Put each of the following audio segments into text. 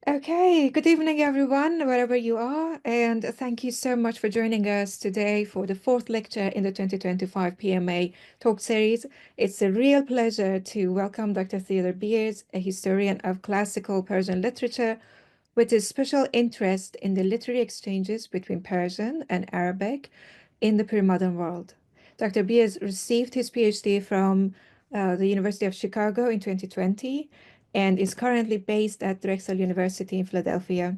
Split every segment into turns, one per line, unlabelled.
Okay, good evening, everyone, wherever you are, and thank you so much for joining us today for the fourth lecture in the 2025 PMA talk series. It's a real pleasure to welcome Dr. Theodore Beers, a historian of classical Persian literature with a special interest in the literary exchanges between Persian and Arabic in the pre-modern world. Dr. Beers received his PhD from the University of Chicago in 2020 and is currently based at Drexel University in Philadelphia,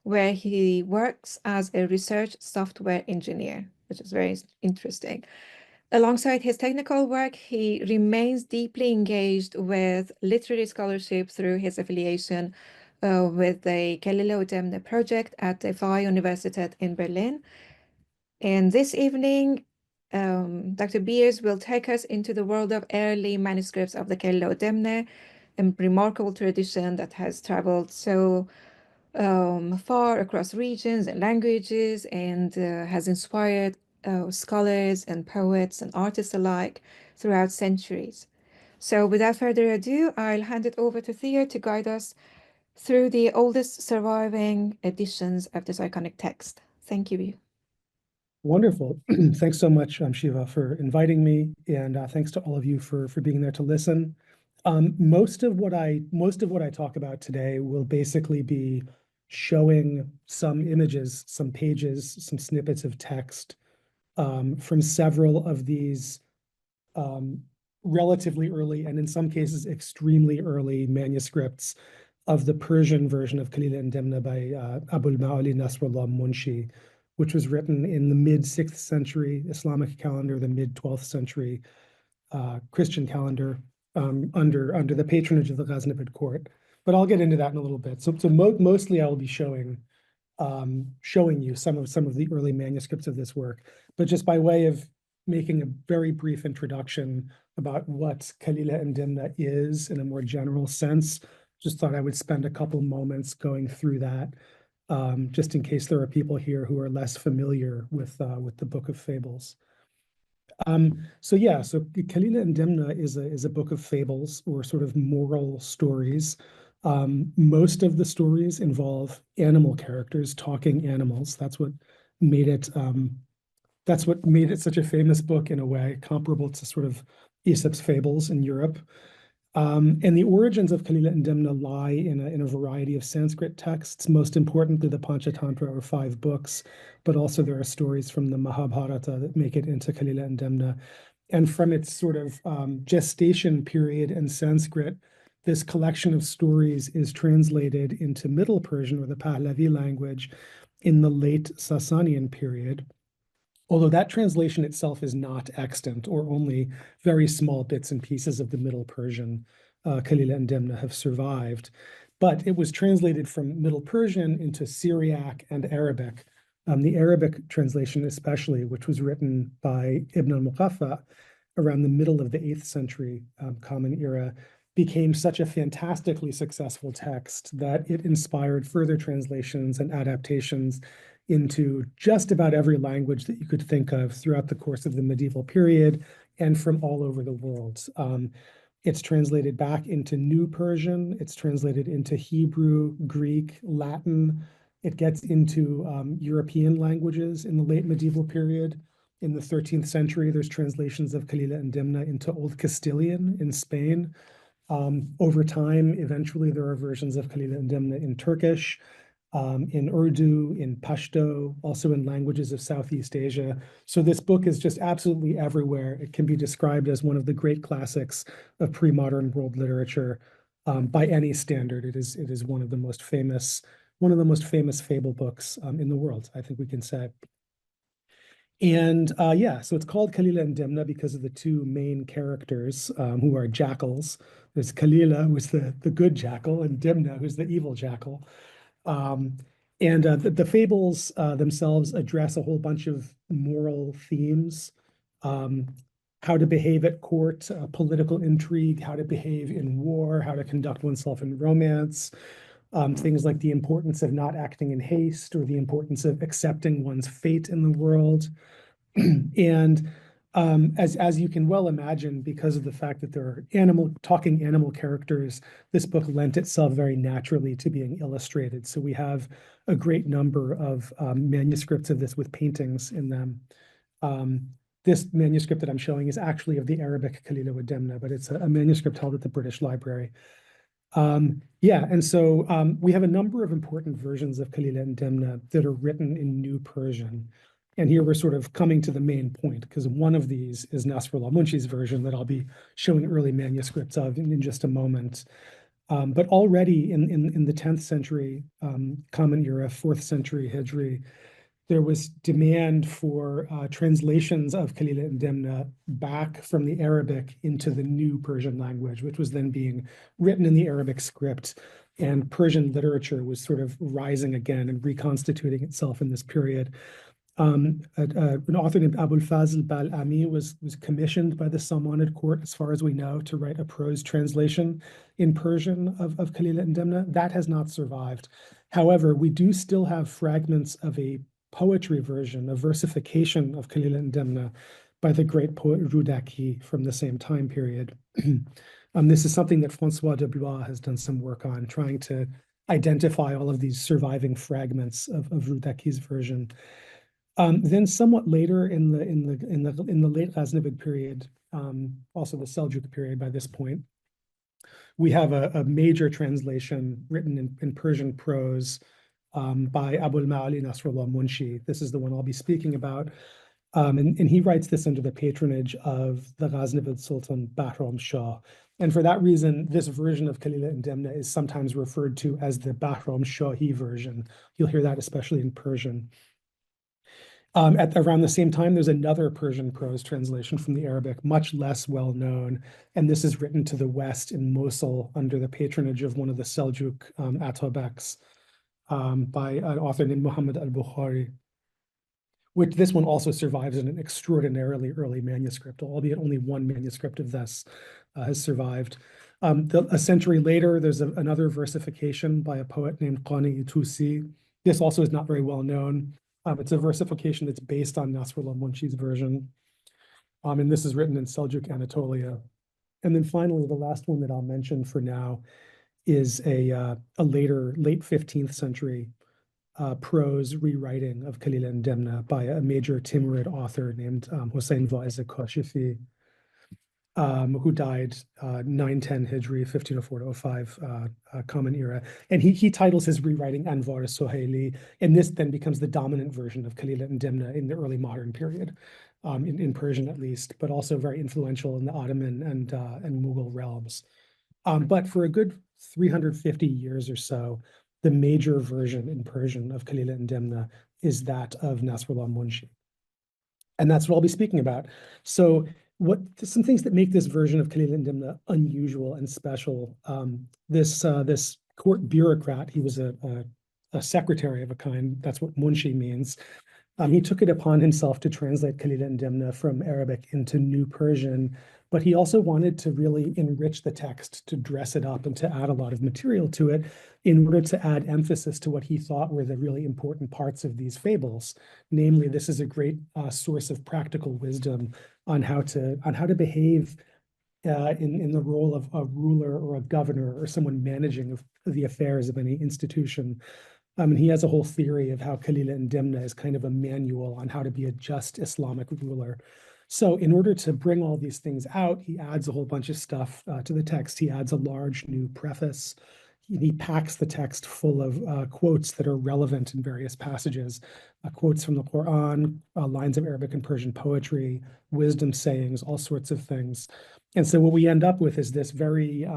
where he works as a research software engineer, which is very interesting. Alongside his technical work, he remains deeply engaged with literary scholarship through his affiliation with the Kalila and Dimna project at the Freie Universität in Berlin. And this evening, Dr. Beers will take us into the world of early manuscripts of the Kalila and Dimna, a remarkable tradition that has traveled so far across regions and languages and has inspired scholars and poets and artists alike throughout centuries. So without further ado, I'll hand it over to Thea to guide us through the oldest surviving editions of this iconic text. Thank you.
Wonderful. Thanks so much, Shiva, for inviting me, and thanks to all of you for being there to listen. Most of what I talk about today will basically be showing some images, some pages, some snippets of text from several of these relatively early, and in some cases extremely early, manuscripts of the Persian version of Kalīla and Dimna by Abul Ma'ali Naṣrallāh Munshī, which was written in the mid-6th century Islamic calendar, the mid-12th century Christian calendar, under the patronage of the Ghaznavid court. But I'll get into that in a little bit. So mostly I will be showing you some of the early manuscripts of this work. But just by way of making a very brief introduction about what Kalila and Dimna is in a more general sense, just thought I would spend a couple moments going through that, just in case there are people here who are less familiar with the Book of Fables. So Kalila and Dimna is a book of fables, or sort of moral stories. Most of the stories involve animal characters, talking animals. That's what made it such a famous book, in a way, comparable to sort of Aesop's fables in Europe. And the origins of Kalila and Dimna lie in a variety of Sanskrit texts, most importantly the Panchatantra, or 5 books, but also there are stories from the Mahabharata that make it into Kalila and Dimna. And from its sort of gestation period in Sanskrit, this collection of stories is translated into Middle Persian, or the Pahlavi language, in the late Sasanian period. Although that translation itself is not extant, or only very small bits and pieces of the Middle Persian Kalila and Dimna have survived. But it was translated from Middle Persian into Syriac and Arabic. The Arabic translation especially, which was written by Ibn al-Muqaffa around the middle of the 8th century Common Era, became such a fantastically successful text that it inspired further translations and adaptations into just about every language that you could think of throughout the course of the medieval period and from all over the world. It's translated back into New Persian, it's translated into Hebrew, Greek, Latin. It gets into European languages in the late medieval period. In the 13th century, there's translations of Kalila and Dimna into Old Castilian in Spain. Over time, eventually there are versions of Kalila and Dimna in Turkish, in Urdu, in Pashto, also in languages of Southeast Asia. So this book is just absolutely everywhere. It can be described as one of the great classics of pre-modern world literature by any standard. It is one of the most famous fable books in the world, I think we can say. And so it's called Kalila and Dimna because of the 2 main characters who are jackals. There's Kalila, who's the good jackal, and Dimna, who's the evil jackal. The fables themselves address a whole bunch of moral themes, how to behave at court, political intrigue, how to behave in war, how to conduct oneself in romance, things like the importance of not acting in haste, or the importance of accepting one's fate in the world. And As you can well imagine, because of the fact that there are talking animal characters, this book lent itself very naturally to being illustrated. So we have a great number of manuscripts of this with paintings in them. This manuscript that I'm showing is actually of the Arabic Kalīla and Dimna, but it's a manuscript held at the British Library. Yeah, and so we have a number of important versions of Kalila and Dimna that are written in New Persian. And here we're sort of coming to the main point, because one of these is Naṣrallāh Munshī's version that I'll be showing early manuscripts of in just a moment. But already in the 10th century Common Era, 4th century Hijri, there was demand for translations of Kalila and Dimna back from the Arabic into the new Persian language, which was then being written in the Arabic script. And Persian literature was sort of rising again and reconstituting itself in this period. An author named Abul Fazl Bal-Ami was commissioned by the Samanid court, as far as we know, to write a prose translation in Persian of Kalila and Dimna. That has not survived. However, we do still have fragments of a poetry version, a versification of Kalila and Dimna by the great poet Rudaki from the same time period. This is something that François de Blois has done some work on, trying to identify all of these surviving fragments of Rudaki's version. Then somewhat later in the late Ghaznavid period, also the Seljuk period by this point, we have a major translation written in Persian prose by Abul Ma'ali Naṣrallāh Munshī. This is the one I'll be speaking about. And he writes this under the patronage of the Ghaznavid Sultan Bahram Shah. And for that reason, this version of Kalila and Dimna is sometimes referred to as the Bahram Shahi version. You'll hear that especially in Persian. At around the same time, there's another Persian prose translation from the Arabic, much less well known, and this is written to the west in Mosul under the patronage of one of the Seljuk Atabeks by an author named Muhammad al-Bukhari, which this one also survives in an extraordinarily early manuscript, albeit only one manuscript of this has survived. A century later, there's another versification by a poet named Qani Tusi. This also is not very well known. It's a versification that's based on Naṣrallāh Munshī's version. And this is written in Seljuk Anatolia. And then finally, the last one that I'll mention for now is a late 15th century prose rewriting of Kalila and Dimna by a major Timurid author named Hossein Va'iz Kashifi, who died 910 Hijri, 1504 to 05 Common Era. And he titles his rewriting Anvar Sohaili, and this then becomes the dominant version of Kalila and Dimna in the early modern period, in Persian at least, but also very influential in the Ottoman and Mughal realms. But for a good 350 years or so, the major version in Persian of Kalila and Dimna is that of Naṣrallāh Munshī. And that's what I'll be speaking about. So some things that make this version of Kalila and Dimna unusual and special. This court bureaucrat, he was a secretary of a kind, that's what Munshi means. He took it upon himself to translate Kalila and Dimna from Arabic into New Persian, but he also wanted to really enrich the text, to dress it up and to add a lot of material to it in order to add emphasis to what he thought were the really important parts of these fables. Namely, this is a great source of practical wisdom on how to behave in the role of a ruler or a governor or someone managing the affairs of any institution. And he has a whole theory of how Kalila and Dimna is kind of a manual on how to be a just Islamic ruler. So in order to bring all these things out, he adds a whole bunch of stuff to the text. He adds a large new preface. He packs the text full of quotes that are relevant in various passages, quotes from the Quran, lines of Arabic and Persian poetry, wisdom sayings, all sorts of things. And so what we end up with is this very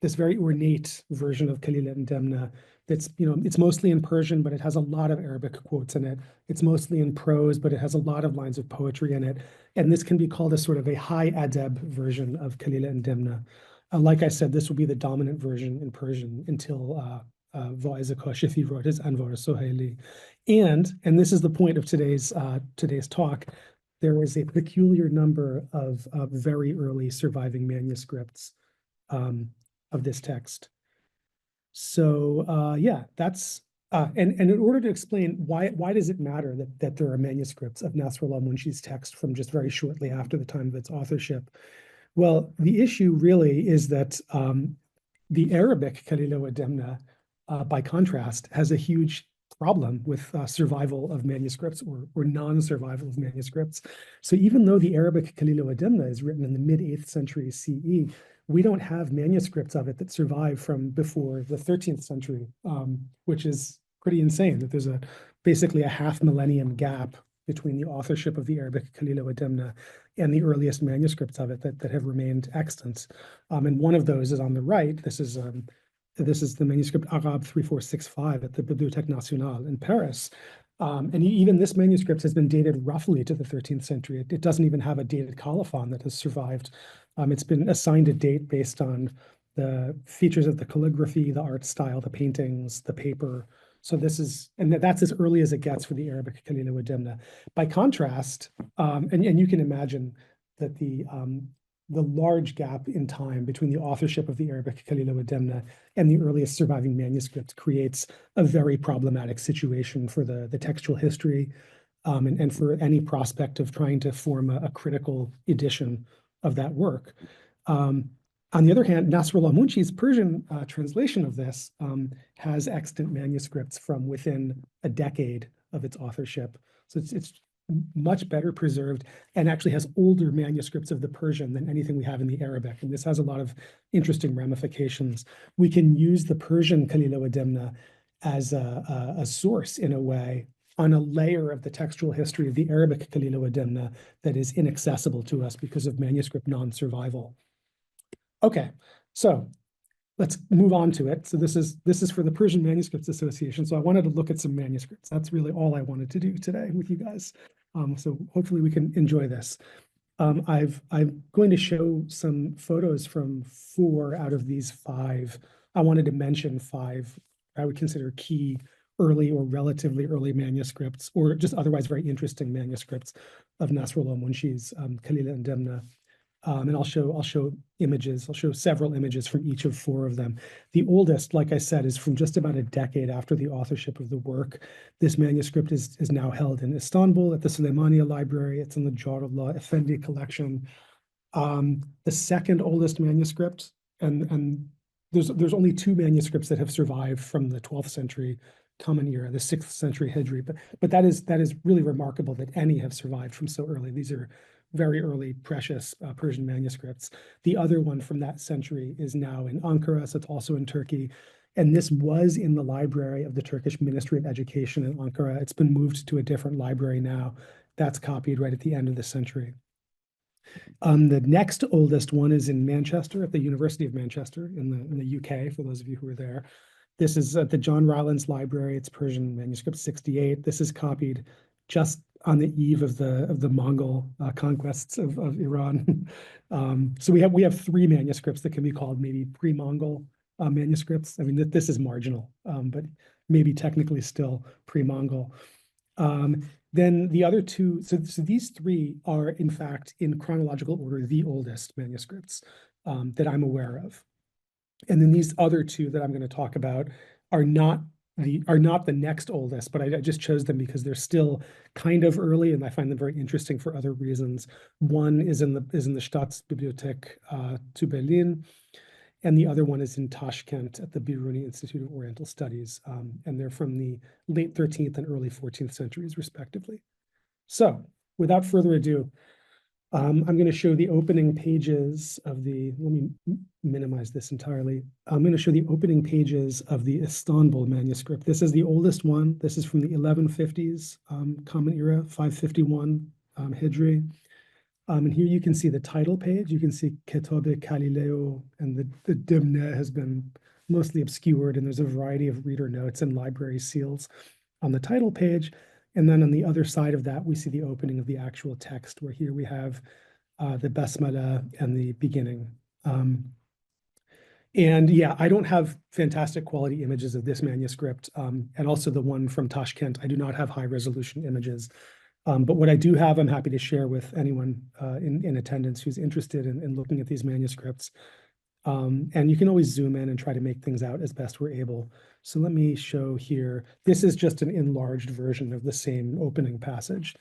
ornate version of Kalila and Dimna that's, it's mostly in Persian, but it has a lot of Arabic quotes in it. It's mostly in prose, but it has a lot of lines of poetry in it. And this can be called a sort of a high adab version of Kalila and Dimna. Like I said, this will be the dominant version in Persian until Va'iz Kashifi wrote his Anvar Sohaili. And this is the point of today's talk, there is a peculiar number of very early surviving manuscripts of this text. So yeah, that's And in order to explain why does it matter that there are manuscripts of Naṣrallāh Munshī's text from just very shortly after the time of its authorship? Well, the issue really is that the Arabic Kalīla and Dimna, by contrast, has a huge problem with survival of manuscripts or non-survival of manuscripts. So even though the Arabic Kalīla and Dimna is written in the mid-8th century CE, we don't have manuscripts of it that survive from before the 13th century, which is pretty insane that there's basically a half millennium gap between the authorship of the Arabic Kalīla and Dimna and the earliest manuscripts of it that have remained extant. And one of those is on the right. This is the manuscript Arabe 3465 at the Bibliothèque Nationale in Paris. And even this manuscript has been dated roughly to the 13th century. It doesn't even have a dated colophon that has survived. It's been assigned a date based on the features of the calligraphy, the art style, the paintings, the paper. So that's as early as it gets for the Arabic Kalīla and Dimna. By contrast, and you can imagine that the large gap in time between the authorship of the Arabic Kalīla and Dimna and the earliest surviving manuscript creates a very problematic situation for the textual history and for any prospect of trying to form a critical edition of that work. On the other hand, Naṣrallāh Munshī's Persian translation of this has extant manuscripts from within a decade of its authorship. So it's much better preserved and actually has older manuscripts of the Persian than anything we have in the Arabic. And this has a lot of interesting ramifications. We can use the Persian Kalīla and Dimna as a source in a way on a layer of the textual history of the Arabic Kalīla and Dimna that is inaccessible to us because of manuscript non-survival. Okay, so let's move on to it. So this is for the Persian Manuscripts Association. So I wanted to look at some manuscripts. That's really all I wanted to do today with you guys. So hopefully we can enjoy this. I'm going to show some photos from 4 out of these 5. I wanted to mention 5 I would consider key early or relatively early manuscripts, or just otherwise very interesting manuscripts of Naṣrallāh Munshī's Kalīla and Dimna. And I'll show images. I'll show several images from each of 4 of them. The oldest, like I said, is from just about a decade after the authorship of the work. This manuscript is now held in Istanbul at the Süleymaniye Library. It's in the Jarullah Effendi collection. The second oldest manuscript, and there's only 2 manuscripts that have survived from the 12th century Common Era, the 6th century Hijri, but that is really remarkable that any have survived from so early. These are very early, precious Persian manuscripts. The other one from that century is now in Ankara, so it's also in Turkey. And this was in the library of the Turkish Ministry of Education in Ankara. It's been moved to a different library now. That's copied right at the end of the century. The next oldest one is in Manchester, at the University of Manchester in the UK, for those of you who are there. This is at the John Rylands Library. It's Persian manuscript 68. This is copied just on the eve of the Mongol conquests of Iran. So we have 3 manuscripts that can be called maybe pre-Mongol manuscripts. I mean, this is marginal, but maybe technically still pre-Mongol. Then the other 2, so these 3 are in fact in chronological order the oldest manuscripts that I'm aware of. And then these other 2 that I'm going to talk about are not the next oldest, but I just chose them because they're still kind of early, and I find them very interesting for other reasons. One is in the Staatsbibliothek to Berlin, and the other one is in Tashkent at the Biruni Institute of Oriental Studies, and they're from the late 13th and early 14th centuries, respectively. So, without further ado, I'm going to show the opening pages of let me minimize this entirely. I'm going to show the opening pages of the Istanbul manuscript. This is the oldest one. This is from the 1150s, Common Era, 551 Hijri. And here you can see the title page. You can see Ketobe Kalileo, and the Dimna has been mostly obscured, and there's a variety of reader notes and library seals on the title page. And then on the other side of that, we see the opening of the actual text, where here we have the Basmala and the beginning. And yeah, I don't have fantastic quality images of this manuscript, and also the one from Tashkent. I do not have high resolution images. But what I do have, I'm happy to share with anyone in attendance who's interested in looking at these manuscripts. And you can always zoom in and try to make things out as best we're able. So let me show here. This is just an enlarged version of the same opening passage.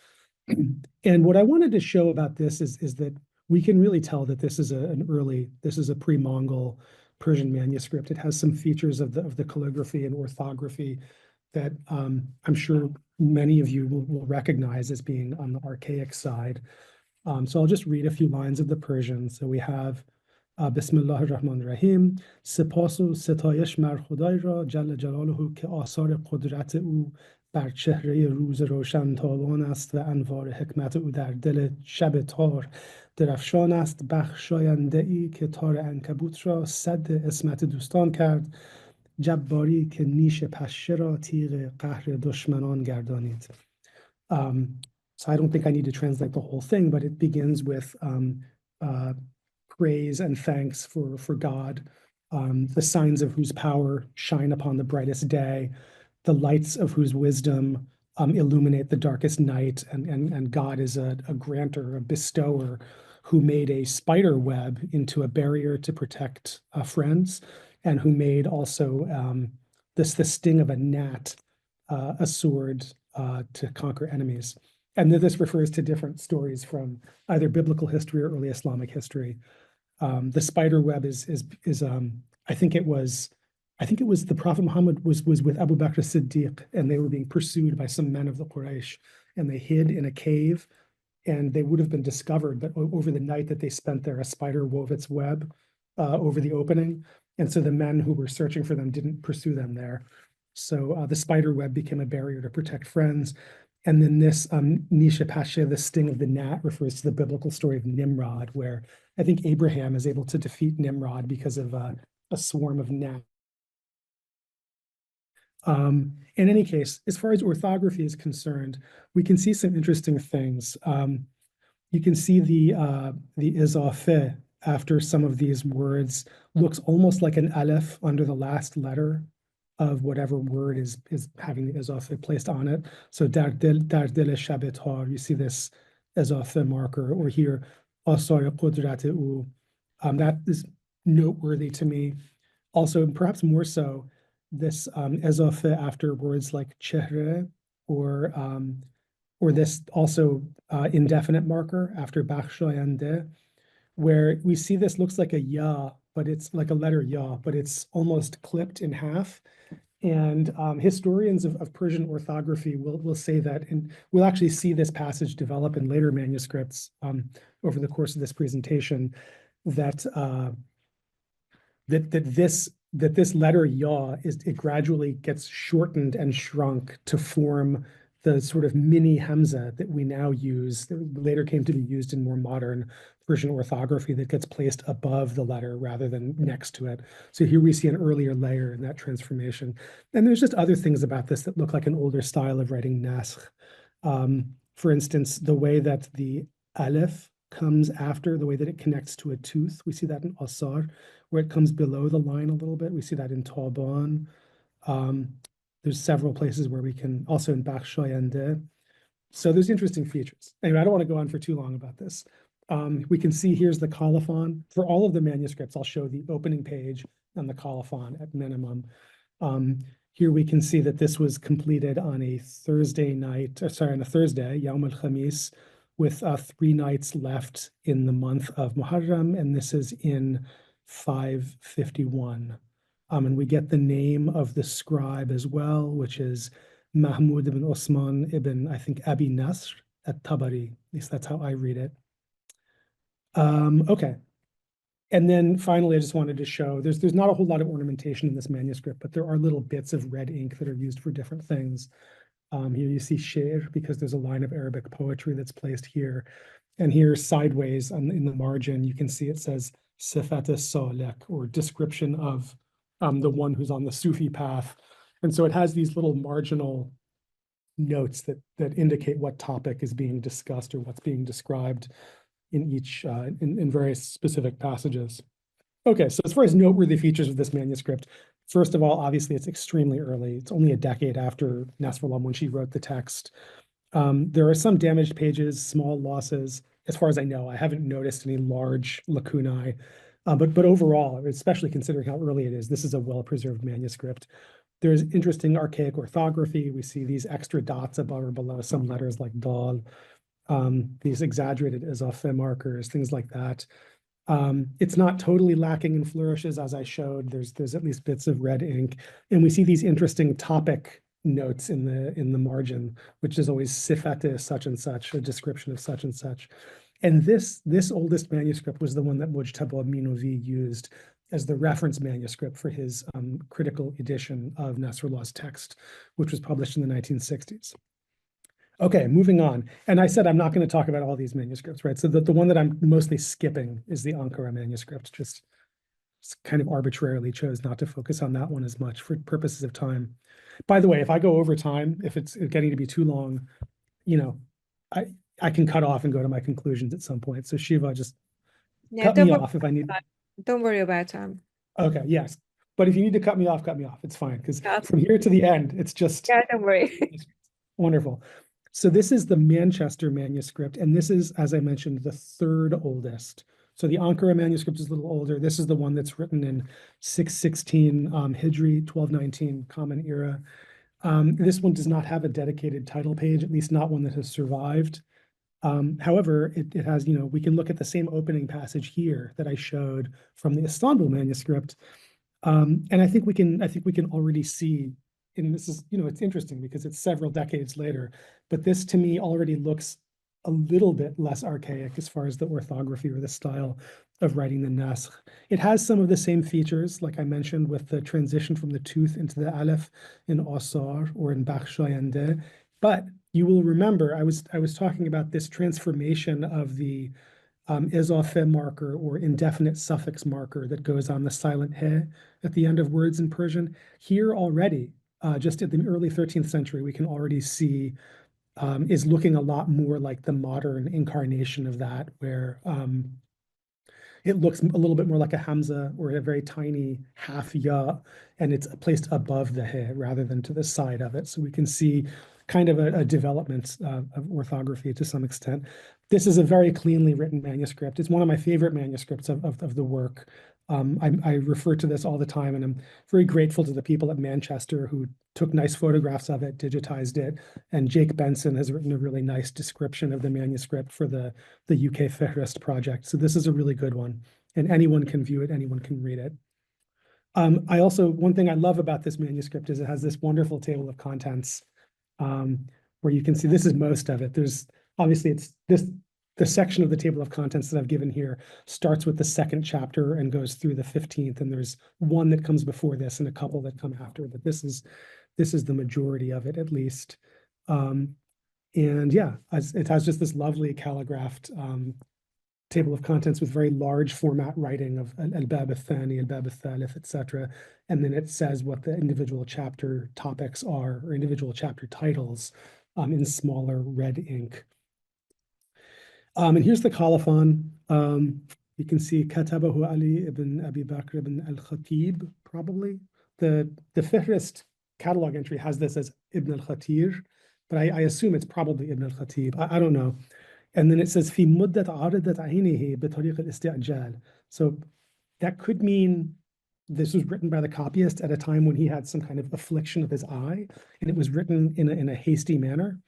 And what I wanted to show about this is that we can really tell that this is a pre-Mongol Persian manuscript. It has some features of the calligraphy and orthography that I'm sure many of you will recognize as being on the archaic side. So I'll just read a few lines of the Persian. So we have Bismillah ar-Rahman ar-Rahim. سپاس و ستایش مر خدای را جل جلاله که آثار قدرت او بر چهره روز روشن تابان است و انوار حکمت او در دل شب تار درفشان است. بخشاینده ای که تار عنکبوت را سد عصمت دوستان کرد. جباری که نیش پشه را تیغ قهر دشمنان گردانید. So I don't think I need to translate the whole thing, but it begins with praise and thanks for God, the signs of whose power shine upon the brightest day, the lights of whose wisdom illuminate the darkest night, and God is a granter, a bestower, who made a spider web into a barrier to protect friends, and who made also the sting of a gnat, a sword to conquer enemies. And this refers to different stories from either biblical history or early Islamic history. The spider web is I think it was the Prophet Muhammad was with Abu Bakr Siddiq, and they were being pursued by some men of the Quraysh, and they hid in a cave, and they would have been discovered, but over the night that they spent there, a spider wove its web over the opening, and so the men who were searching for them didn't pursue them there. So the spider web became a barrier to protect friends. And then this Nisha Pasha, the sting of the gnat, refers to the biblical story of Nimrod, where I think Abraham is able to defeat Nimrod because of a swarm of gnats. In any case, as far as orthography is concerned, we can see some interesting things. You can see the izafe after some of these words looks almost like an aleph under the last letter of whatever word is having the izafe placed on it. So dar dil shabetar, you see this izafe marker, or here asar qudrat u. That is noteworthy to me. Also, perhaps more so, this izafe after words like chehre, or this also indefinite marker after bakhshayande, where we see this looks like a ya, but it's like a letter ya, but it's almost clipped in half. And historians of Persian orthography will say that, and we'll actually see this passage develop in later manuscripts over the course of this presentation, that this letter ya it gradually gets shortened and shrunk to form the sort of mini hamza that we now use, that later came to be used in more modern Persian orthography, that gets placed above the letter rather than next to it. So here we see an earlier layer in that transformation. And there's just other things about this that look like an older style of writing nasr. For instance, the way that the aleph comes after, the way that it connects to a tooth, we see that in asar, where it comes below the line a little bit. We see that in taban. There's several places where we can, also in bakhshayande. So there's interesting features. Anyway, I don't want to go on for too long about this. We can see here's the colophon. For all of the manuscripts, I'll show the opening page and the colophon at minimum. Here we can see that this was completed on a Thursday night, on a Thursday, Yawm al-Khamis, with 3 nights left in the month of Muharram, and this is in 551. And we get the name of the scribe as well, which is Mahmud ibn Osman ibn, I think, Abi Nasr at-Tabari. At least that's how I read it. Okay. And then finally, I just wanted to show, there's not a whole lot of ornamentation in this manuscript, but there are little bits of red ink that are used for different things. Here you see sher, because there's a line of Arabic poetry that's placed here. And here sideways in the margin, you can see it says Sifat as-Salek, or description of the one who's on the Sufi path. And so it has these little marginal notes that indicate what topic is being discussed or what's being described in each, in various specific passages. Okay, so as far as noteworthy features of this manuscript, first of all, obviously it's extremely early. It's only a decade after Naṣrallāh Munshī wrote the text. There are some damaged pages, small losses. As far as I know, I haven't noticed any large lacunae. But overall, especially considering how early it is, this is a well-preserved manuscript. There's interesting archaic orthography. We see these extra dots above or below some letters like dal, these exaggerated izafe markers, things like that. It's not totally lacking in flourishes, as I showed. There's at least bits of red ink, and we see these interesting topic notes in the margin, which is always sifate such and such, a description of such and such. And this oldest manuscript was the one that Mujtaba Minovi used as the reference manuscript for his critical edition of Naṣrallāh's text, which was published in the 1960s. Okay, moving on. And I said I'm not going to talk about all these manuscripts, right? So the one that I'm mostly skipping is the Ankara manuscript, just kind of arbitrarily chose not to focus on that one as much for purposes of time. By the way, if I go over time, if it's getting to be too long, you know, I can cut off and go to my conclusions at some point. So Shiva, just cut me off if I need.
Don't worry about time.
Okay, yes. But if you need to cut me off, cut me off. It's fine, because
Yeah.
from here to the end, it's just
don't worry.
wonderful. So this is the Manchester manuscript, and this is, as I mentioned, the third oldest. So the Ankara manuscript is a little older. This is the one that's written in 616 Hijri, 1219 Common Era. This one does not have a dedicated title page, at least not one that has survived. However, it has, we can look at the same opening passage here that I showed from the Istanbul manuscript. And I think we can already see, and this is, it's interesting because it's several decades later, but this to me already looks a little bit less archaic as far as the orthography or the style of writing the Nasr. It has some of the same features, like I mentioned, with the transition from the tooth into the aleph in Asar or in Bakhshayande. But you will remember I was talking about this transformation of the izafe marker or indefinite suffix marker that goes on the silent he at the end of words in Persian. Here already, just in the early 13th century, we can already see is looking a lot more like the modern incarnation of that, where it looks a little bit more like a hamza or a very tiny half ya, and it's placed above the he rather than to the side of it. So we can see kind of a development of orthography to some extent. This is a very cleanly written manuscript. It's one of my favorite manuscripts of the work. I refer to this all the time, and I'm very grateful to the people at Manchester who took nice photographs of it, digitized it, and Jake Benson has written a really nice description of the manuscript for the UK Fairest project. So this is a really good one, and anyone can view it, anyone can read it. One thing I love about this manuscript is it has this wonderful table of contents, where you can see this is most of it. There's obviously the section of the table of contents that I've given here starts with the second chapter and goes through the 15th, and there's one that comes before this and a couple that come after, but this is the majority of it, at least. And yeah, it has just this lovely calligraphed table of contents with very large format writing of al-bab al-thani, al-bab al-thalith, etc. And then it says what the individual chapter topics are, or individual chapter titles, in smaller red ink. And here's the colophon. You can see Katabahu Ali ibn Abi Bakr ibn al-Khatib, probably. The Fihrist catalog entry has this as Ibn al-Khatir, but I assume it's probably Ibn al-Khatib. I don't know. And then it says في مدة عارضة عينه بطريق الاستعجال. So that could mean this was written by the copyist at a time when he had some kind of affliction of his eye, and it was written in a hasty manner.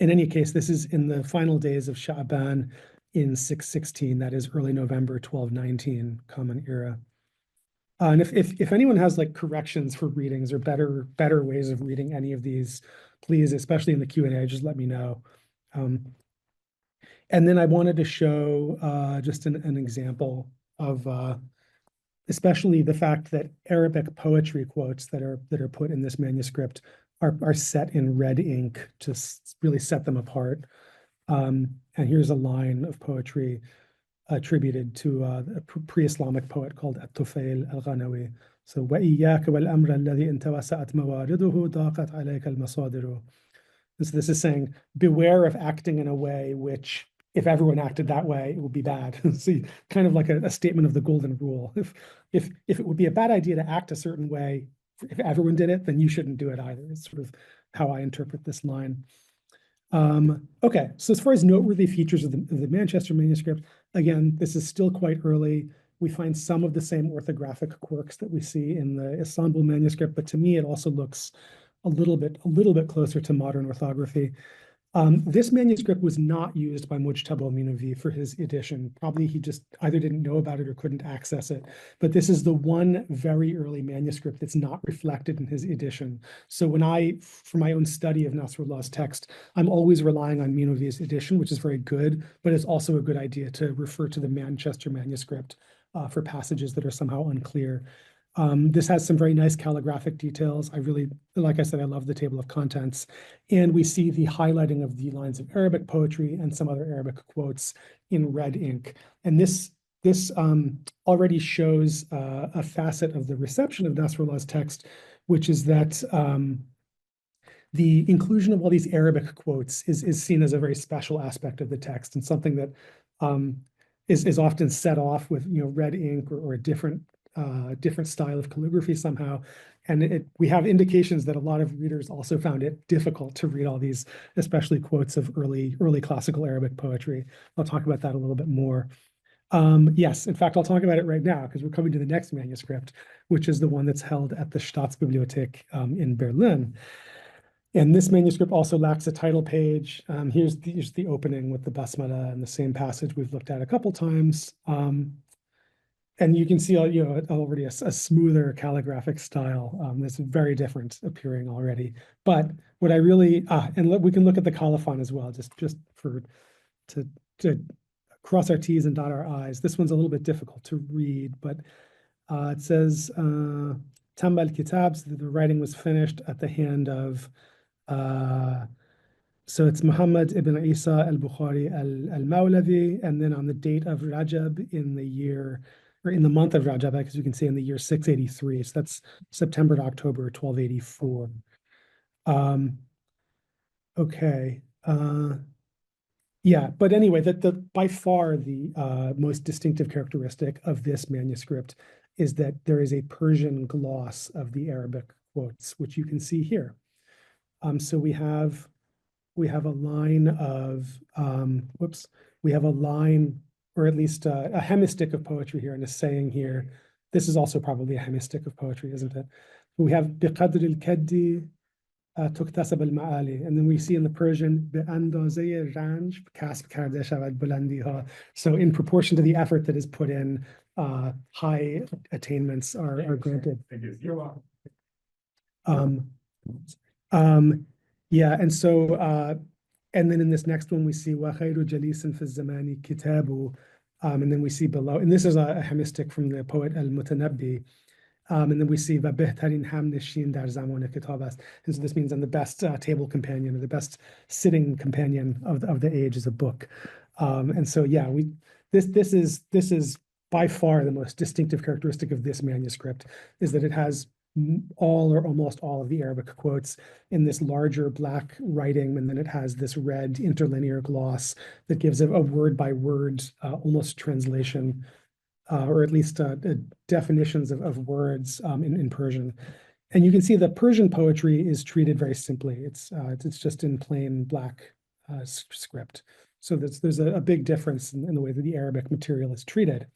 In any case, this is in the final days of Sha'ban in 616, that is early November 1219, Common Era. And if anyone has like corrections for readings or better ways of reading any of these, please, especially in the Q&A, just let me know. And then I wanted to show just an example of especially the fact that Arabic poetry quotes that are put in this manuscript are set in red ink to really set them apart. And here's a line of poetry attributed to a pre-Islamic poet called At-Tufail al-Ghanawi. So وَإِيَّاكَ وَالْأَمْرَ الَّذِي إِن تَوَسَّعَتْ مَوَارِدُهُ ضَاقَتْ عَلَيْكَ الْمَصَادِرُ. This is saying, beware of acting in a way which, if everyone acted that way, it would be bad. See, kind of like a statement of the golden rule. If it would be a bad idea to act a certain way, if everyone did it, then you shouldn't do it either. It's sort of how I interpret this line. Okay, so as far as noteworthy features of the Manchester manuscript, again, this is still quite early. We find some of the same orthographic quirks that we see in the Istanbul manuscript, but to me, it also looks a little bit closer to modern orthography. This manuscript was not used by Mujtaba Minovi for his edition. Probably he just either didn't know about it or couldn't access it. But this is the one very early manuscript that's not reflected in his edition. So when for my own study of Naṣrallāh's text, I'm always relying on Minovi's edition, which is very good, but it's also a good idea to refer to the Manchester manuscript for passages that are somehow unclear. This has some very nice calligraphic details. Like I said, I love the table of contents. And we see the highlighting of the lines of Arabic poetry and some other Arabic quotes in red ink. And this already shows a facet of the reception of Naṣrallāh's text, which is that the inclusion of all these Arabic quotes is seen as a very special aspect of the text and something that is often set off with red ink or a different style of calligraphy somehow. And we have indications that a lot of readers also found it difficult to read all these, especially quotes of early classical Arabic poetry. I'll talk about that a little bit more. Yes, in fact, I'll talk about it right now because we're coming to the next manuscript, which is the one that's held at the Staatsbibliothek in Berlin. And this manuscript also lacks a title page. Here's the opening with the basmala and the same passage we've looked at a couple times. And you can see, already a smoother calligraphic style. That's very different appearing already. But what I really, we can look at the colophon as well, just to cross our T's and dot our I's. This one's a little bit difficult to read, but it says, Tamba al-Kitab, so the writing was finished at the hand of, so it's Muhammad ibn Isa al-Bukhari al-Mawlavi, and then on the date of Rajab in the month of Rajab, as you can see, in the year 683. So that's September to October 1284. Okay. Yeah, but anyway, by far the most distinctive characteristic of this manuscript is that there is a Persian gloss of the Arabic quotes, which you can see here. So we have a line of, we have a line, or at least a hemistich of poetry here and a saying here. This is also probably a hemistich of poetry, isn't it? We have بقدر الكد تكتسب المعالي, and then we see in the Persian به اندازه رنج کسب کرده شود بلندی ها. So in proportion to the effort that is put in, high attainments are granted.
Thank you. You're welcome.
Yeah, and so and then in this next one we see وخير جليس في الزمان كتابه, and then we see below, and this is a hemistich from the poet al-Mutanabbi, and then we see و بهترین همنشین در زمان کتاب است. And so this means I'm the best table companion, or the best sitting companion of the age is a book. And so yeah, this is by far the most distinctive characteristic of this manuscript, is that it has all or almost all of the Arabic quotes in this larger black writing, and then it has this red interlinear gloss that gives a word by word almost translation, or at least definitions of words in Persian. And you can see the Persian poetry is treated very simply. It's just in plain black script. So there's a big difference in the way that the Arabic material is treated.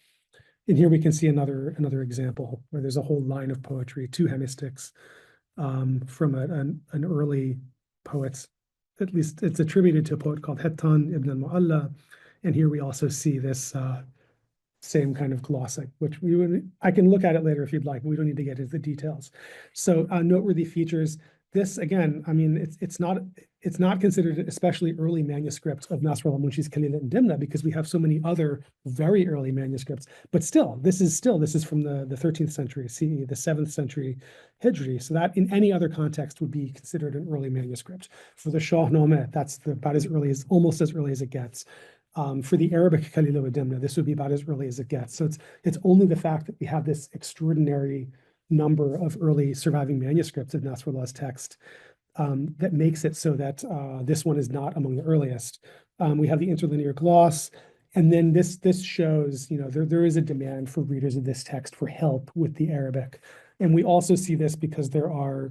And here we can see another example where there's a whole line of poetry, two hemistichs from an early poet. At least it's attributed to a poet called Hettan ibn al-Mu'alla. And here we also see this same kind of glossing, which I can look at it later if you'd like. We don't need to get into the details. So noteworthy features. This again, I mean, it's not considered an especially early manuscript of Naṣrallāh Munshī's Kalīla and Dimna, because we have so many other very early manuscripts. But still, this is from the 13th century CE, the 7th century Hijri. So that in any other context would be considered an early manuscript. For the Shahnameh, that's about almost as early as it gets. For the Arabic Kalīla and Dimna, this would be about as early as it gets. So it's only the fact that we have this extraordinary number of early surviving manuscripts of Naṣrallāh's text that makes it so that this one is not among the earliest. We have the interlinear gloss, and then this shows, there is a demand for readers of this text for help with the Arabic. And we also see this because there are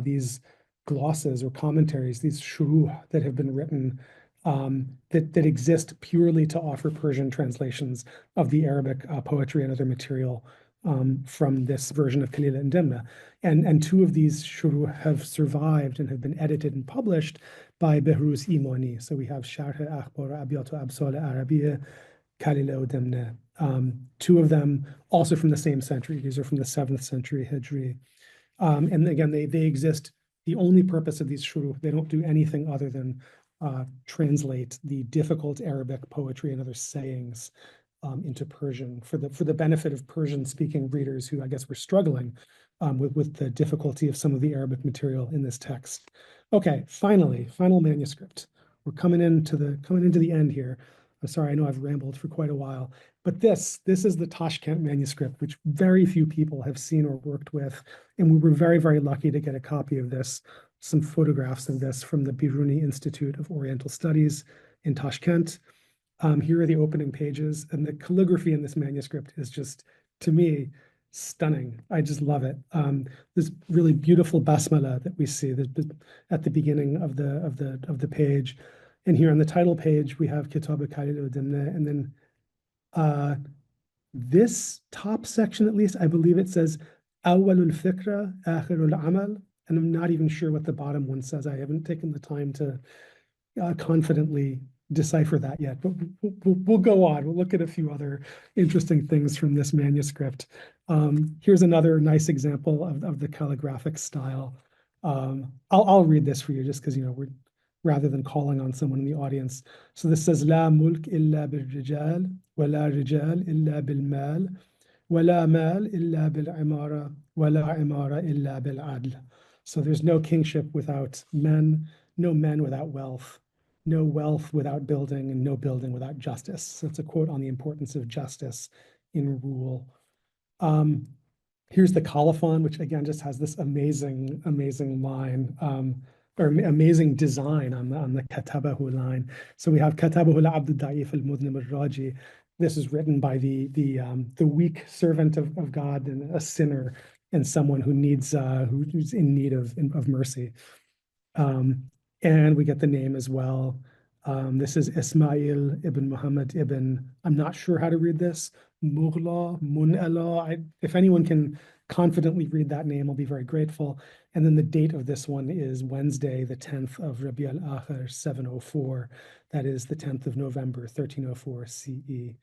these glosses or commentaries, these shuruh that have been written that exist purely to offer Persian translations of the Arabic poetry and other material from this version of Kalila and Dimna. And two of these shuru have survived and have been edited and published by Behruz Imani. So we have Sharh Akhbar Abyat Absal Arabiya, Kalila and Dimna. Two of them also from the same century. These are from the 7th century Hijri. And again, they exist. The only purpose of these shuru, they don't do anything other than translate the difficult Arabic poetry and other sayings into Persian for the benefit of Persian-speaking readers who I guess were struggling with the difficulty of some of the Arabic material in this text. Okay, final manuscript. We're coming into the end here. I'm sorry, I know I've rambled for quite a while, but this is the Tashkent manuscript, which very few people have seen or worked with, and we were very, very lucky to get a copy of this, some photographs of this from the Biruni Institute of Oriental Studies in Tashkent. Here are the opening pages, and the calligraphy in this manuscript is just, to me, stunning. I just love it. This really beautiful basmala that we see at the beginning of the page, and here on the title page we have Kitab Kalīla and Dimna, and then this top section, at least, I believe it says Awwalul Fikra, Akhirul Amal, and I'm not even sure what the bottom one says. I haven't taken the time to confidently decipher that yet, but we'll go on. We'll look at a few other interesting things from this manuscript. Here's another nice example of the calligraphic style. I'll read this for you just because, we're rather than calling on someone in the audience. So this says, La mulk illa bil rijal, wa la rijal illa bil mal, wa la mal illa bil imara, wa la imara illa bil adl. So there's no kingship without men, no men without wealth, no wealth without building, and no building without justice. So it's a quote on the importance of justice in rule. Here's the colophon, which again just has this amazing line, or amazing design on the katabahu line. So we have katabahu al-abd al-da'if al-mudnim al-raji. This is written by the weak servant of God and a sinner and someone who needs who's in need of mercy. And we get the name as well. This is Ismail ibn Muhammad ibn, I'm not sure how to read this, Mun'ala. If anyone can confidently read that name, I'll be very grateful. And then the date of this one is Wednesday, the 10th of Rabi al-Akhir, 704. That is the 10th of November, 1304 CE.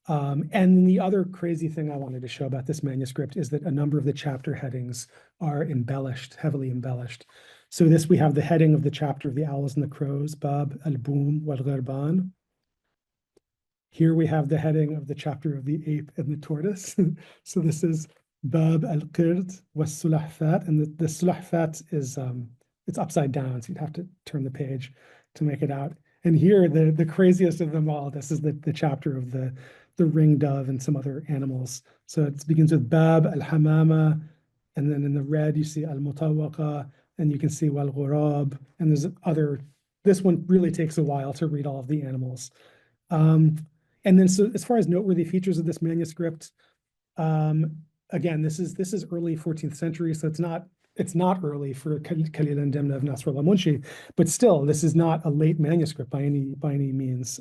And the other crazy thing I wanted to show about this manuscript is that a number of the chapter headings are embellished, heavily embellished. So we have the heading of the chapter of the owls and the crows, Bab al-Boom wal-Gharban. Here we have the heading of the chapter of the ape and the tortoise. So this is Bab al-Qird was-Sulahfat, and the Sulahfat is it's upside down, so you'd have to turn the page to make it out. And here, the craziest of them all, this is the chapter of the ring dove and some other animals. So it begins with Bab al-Hamama, and then in the red you see al-Mutawaqa, and you can see wal-Ghurab, and there's this one really takes a while to read all of the animals. And then so as far as noteworthy features of this manuscript, again, this is early 14th century, so it's not early for Kalīla and Dimna of Naṣrallāh Munshī, but still, this is not a late manuscript by any means.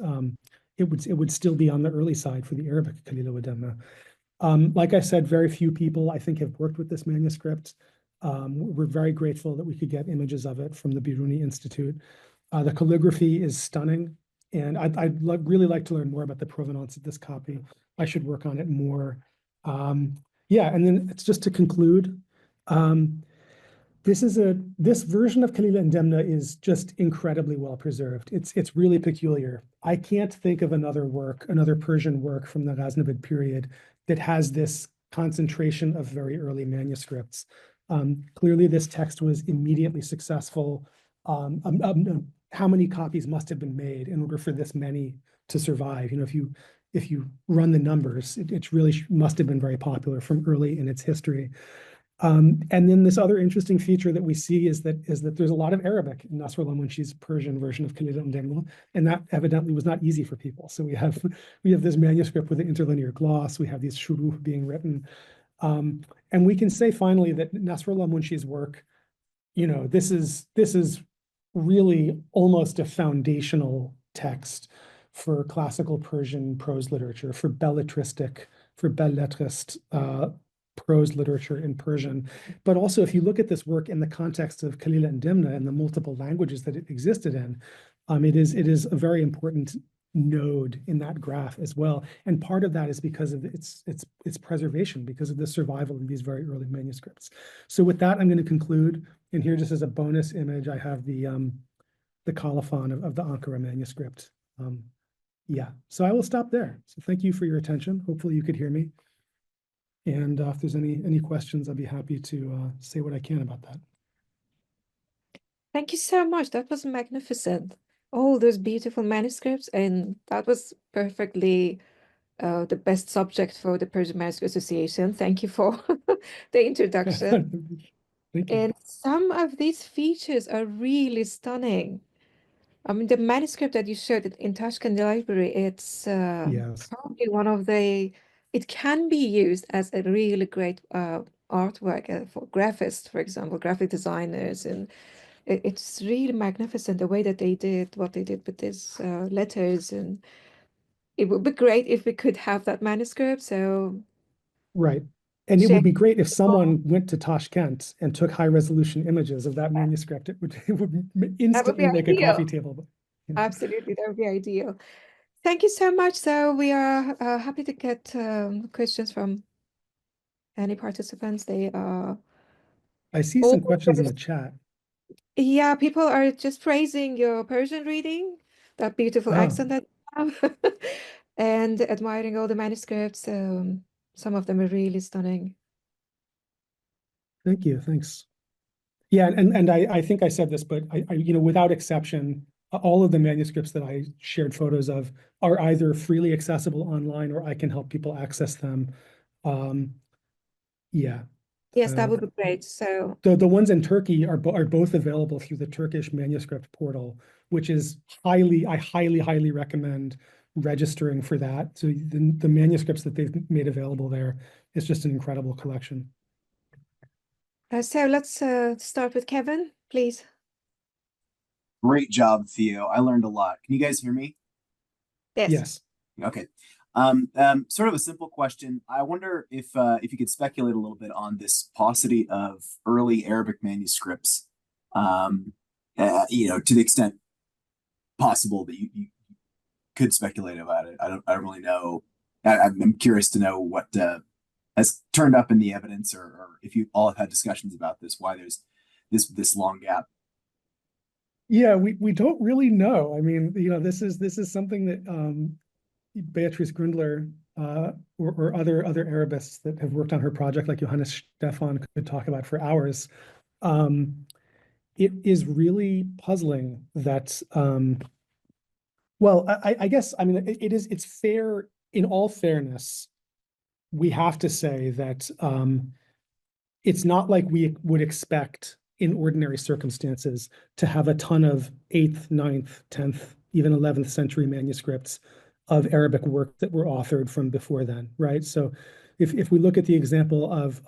It would still be on the early side for the Arabic Kalīla and Dimna. Like I said, very few people, I think, have worked with this manuscript. We're very grateful that we could get images of it from the Biruni Institute. The calligraphy is stunning, and I'd really like to learn more about the provenance of this copy. I should work on it more. Yeah, and then it's just to conclude. This version of Kalīla and Dimna is just incredibly well preserved. It's really peculiar. I can't think of another Persian work from the Ghaznavid period that has this concentration of very early manuscripts. Clearly, this text was immediately successful. How many copies must have been made in order for this many to survive? If you run the numbers, it really must have been very popular from early in its history. And then this other interesting feature that we see is that there's a lot of Arabic in Naṣrallāh Munshī's Persian version of Kalīla and Dimna, and that evidently was not easy for people. So we have this manuscript with an interlinear gloss. We have these shuruh being written, and we can say finally that Naṣrallāh Munshī's work, this is really almost a foundational text for classical Persian prose literature, for belletrist prose literature in Persian. But also, if you look at this work in the context of Kalila and Dimna and the multiple languages that it existed in, it is a very important node in that graph as well. And part of that is because of its preservation, because of the survival of these very early manuscripts. So with that, I'm going to conclude. And here, just as a bonus image, I have the colophon of the Ankara manuscript. Yeah, so I will stop there. So thank you for your attention. Hopefully you could hear me. And if there's any questions, I'd be happy to say what I can about that.
Thank you so much. That was magnificent. All those beautiful manuscripts, and that was perfectly the best subject for the Persian Manuscript Association. Thank you for the introduction.
Thank you.
And some of these features are really stunning. I mean, the manuscript that you showed in Tashkent Library, it's
Yes.
probably one of it can be used as a really great artwork for graphists, for example, graphic designers. And it's really magnificent the way that they did what they did with these letters. And it would be great if we could have that manuscript. So
Right. And it
share.
would be great if someone went to Tashkent and took high resolution images of that manuscript. It would
That would be
instantly make a coffee
ideal.
table. Yeah.
Absolutely, that would be ideal. Thank you so much. So we are happy to get questions from any participants. They are
I see
all
some questions in the chat.
yeah, people are just praising your Persian reading, that beautiful
Oh,
accent that you have, and admiring all the manuscripts. Some of them are really stunning.
thank you. Thanks. Yeah, and I think I said this, but I without exception, all of the manuscripts that I shared photos of are either freely accessible online or I can help people access them. Yeah.
Yes, that would be great. So
The ones in Turkey are both available through the Turkish manuscript portal, which is I highly recommend registering for that. So the manuscripts that they've made available there is just an incredible collection.
so let's start with Kevin, please.
Great job, Theo. I learned a lot. Can you guys hear me?
Yes.
Yes.
Okay. Sort of a simple question. I wonder if you could speculate a little bit on this paucity of early Arabic manuscripts, to the extent possible that you could speculate about it. I don't really know. I'm curious to know what has turned up in the evidence, or if you all have had discussions about this, why there's this long gap.
Yeah, we don't really know. I mean, this is something that Beatrice Gründler or other Arabists that have worked on her project, like Johannes Stephan, could talk about for hours. It is really puzzling that, well, I guess, I mean, it's fair, in all fairness, we have to say that it's not like we would expect in ordinary circumstances to have a ton of 8th, 9th, 10th, even 11th century manuscripts of Arabic work that were authored from before then, right? So if we look at the example of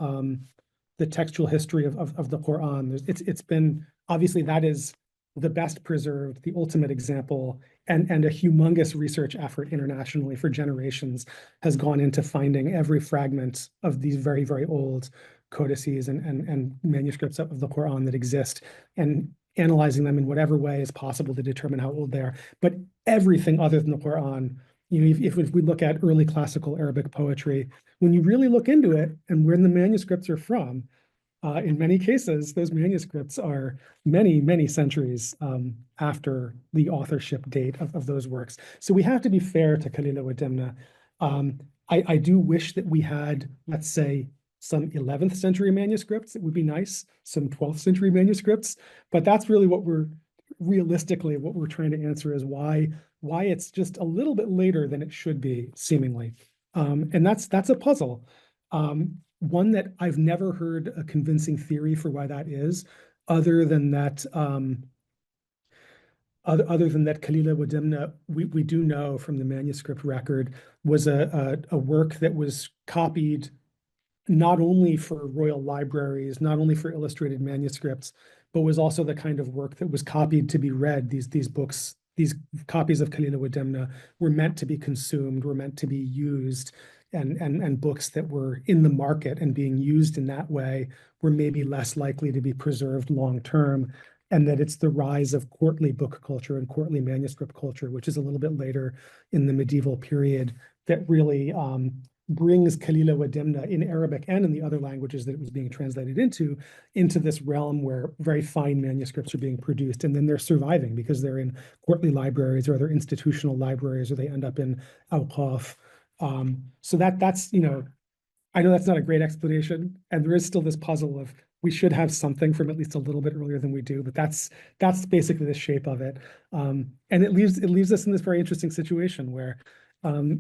the textual history of the Quran, it's been, obviously that is the best preserved, the ultimate example, and a humongous research effort internationally for generations has gone into finding every fragment of these very, very old codices and manuscripts of the Quran that exist, and analyzing them in whatever way is possible to determine how old they are. But everything other than the Quran, if we look at early classical Arabic poetry, when you really look into it and where the manuscripts are from, in many cases, those manuscripts are many, many centuries after the authorship date of those works. So we have to be fair to Kalīla and Dimna. I do wish that we had, let's say, some 11th century manuscripts. It would be nice, some 12th century manuscripts, but that's really what we're trying to answer is why it's just a little bit later than it should be, seemingly. And that's a puzzle. One that I've never heard a convincing theory for why that is, other than that Kalīla and Dimna, we do know from the manuscript record, was a work that was copied not only for royal libraries, not only for illustrated manuscripts, but was also the kind of work that was copied to be read. These books, these copies of Kalīla and Dimna were meant to be consumed, were meant to be used, and books that were in the market and being used in that way were maybe less likely to be preserved long term. And that it's the rise of courtly book culture and courtly manuscript culture, which is a little bit later in the medieval period, that really brings Kalīla and Dimna in Arabic and in the other languages that it was being translated into this realm where very fine manuscripts are being produced, and then they're surviving because they're in courtly libraries or other institutional libraries, or they end up in awqaf. So that's, you know, I know that's not a great explanation, and there is still this puzzle of we should have something from at least a little bit earlier than we do, but that's basically the shape of it. And it leaves us in this very interesting situation where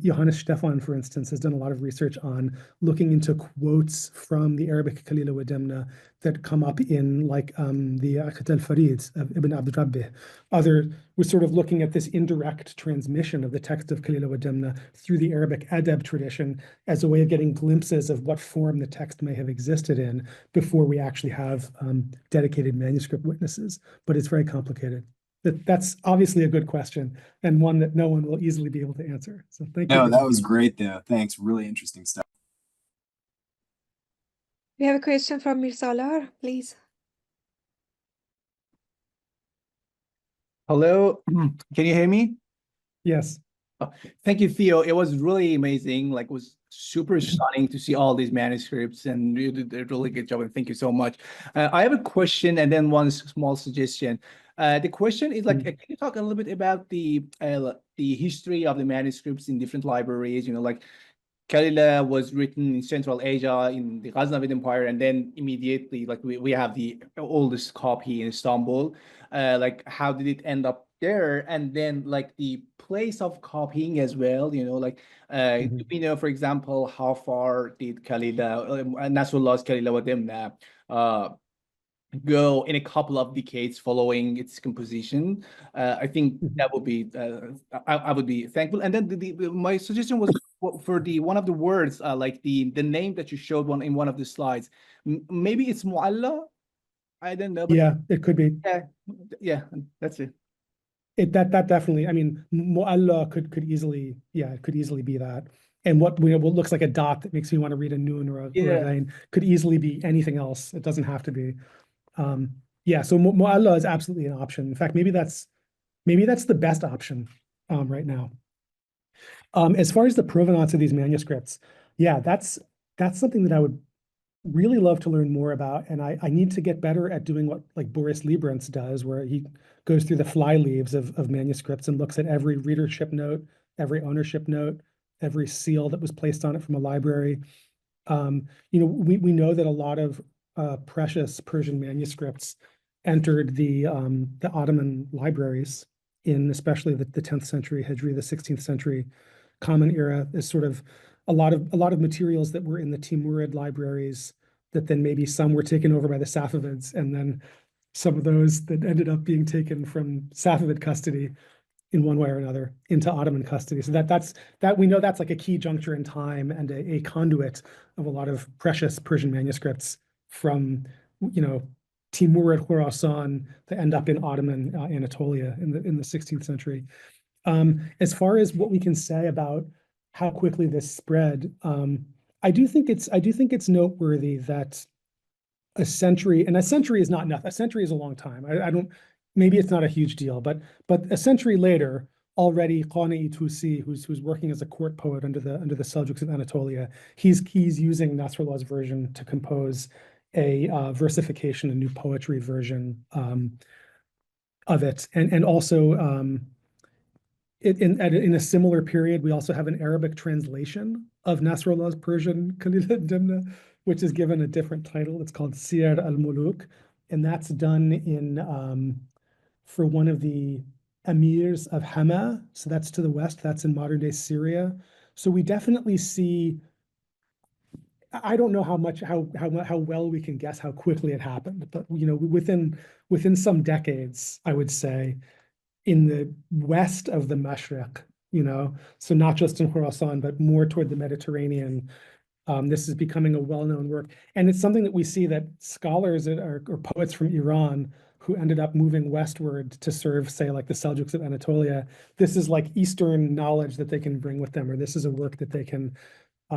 Johannes Stephan, for instance, has done a lot of research on looking into quotes from the Arabic Kalīla and Dimna that come up in like the Aqd al-Farid of Ibn Abd Rabbih. We're sort of looking at this indirect transmission of the text of Kalīla and Dimna through the Arabic adab tradition as a way of getting glimpses of what form the text may have existed in before we actually have dedicated manuscript witnesses. But it's very complicated. That's obviously a good question, and one that no one will easily be able to answer. So thank you.
No, that was great though. Thanks. Really interesting stuff.
We have a question from Mirsalar, please.
Hello, can you hear me?
Yes.
Thank you, Theo. It was really amazing. Like, it was super stunning to see all these manuscripts, and you did a really good job. And thank you so much. I have a question and then one small suggestion. The question is like, can you talk a little bit about the history of the manuscripts in different libraries? You know, like Kalila was written in Central Asia in the Ghaznavid Empire, and then immediately, like we have the oldest copy in Istanbul. Like, how did it end up there? And then like the place of copying as well, you know, like do we know, for example, how far did Kalila, Naṣrallāh's Kalīla and Dimna go in a couple of decades following its composition? I think that would be I would be thankful. And then my suggestion was for the one of the words, like the name that you showed in one of the slides. Maybe it's Mu'alla. I don't know. But
Yeah, it could be.
Yeah, that's it.
That definitely. I mean, Mu'alla could easily, yeah, it could easily be that. And what looks like a dot that makes me want to read a noon or a vein could easily be anything else. It doesn't have to be. Yeah, so Mu'alla is absolutely an option. In fact, maybe that's the best option right now. As far as the provenance of these manuscripts, yeah, that's something that I would really love to learn more about, and I need to get better at doing what like Boris Liebrance does, where he goes through the fly leaves of manuscripts and looks at every readership note, every ownership note, every seal that was placed on it from a library. You know, we know that a lot of precious Persian manuscripts entered the Ottoman libraries in especially the 10th century Hijri, the 16th century Common Era. Is sort of a lot of materials that were in the Timurid libraries that then maybe some were taken over by the Safavids, and then some of those that ended up being taken from Safavid custody in one way or another into Ottoman custody. So that we know that's like a key juncture in time and a conduit of a lot of precious Persian manuscripts from, you know, Timurid Khorasan to end up in Ottoman Anatolia in the 16th century. As far as what we can say about how quickly this spread, I do think it's noteworthy that a century is not nothing. A century is a long time. Maybe it's not a huge deal, but a century later, already Qani Tusi, who's working as a court poet under the Seljuks of Anatolia, he's using Naṣrallāh's version to compose a versification, a new poetry version of it, and also in a similar period, we also have an Arabic translation of Naṣrallāh's Persian Kalīla and Dimna, which is given a different title. It's called Siyar al-Muluk, and that's done in for one of the emirs of Hama. So that's to the west. That's in modern day Syria. So we definitely see. I don't know how well we can guess how quickly it happened, but you know, within some decades, I would say, in the west of the Mashriq, you know, so not just in Khorasan, but more toward the Mediterranean. This is becoming a well-known work, and it's something that we see that scholars or poets from Iran who ended up moving westward to serve, say, like the Seljuks of Anatolia. This is like Eastern knowledge that they can bring with them, or this is a work that they can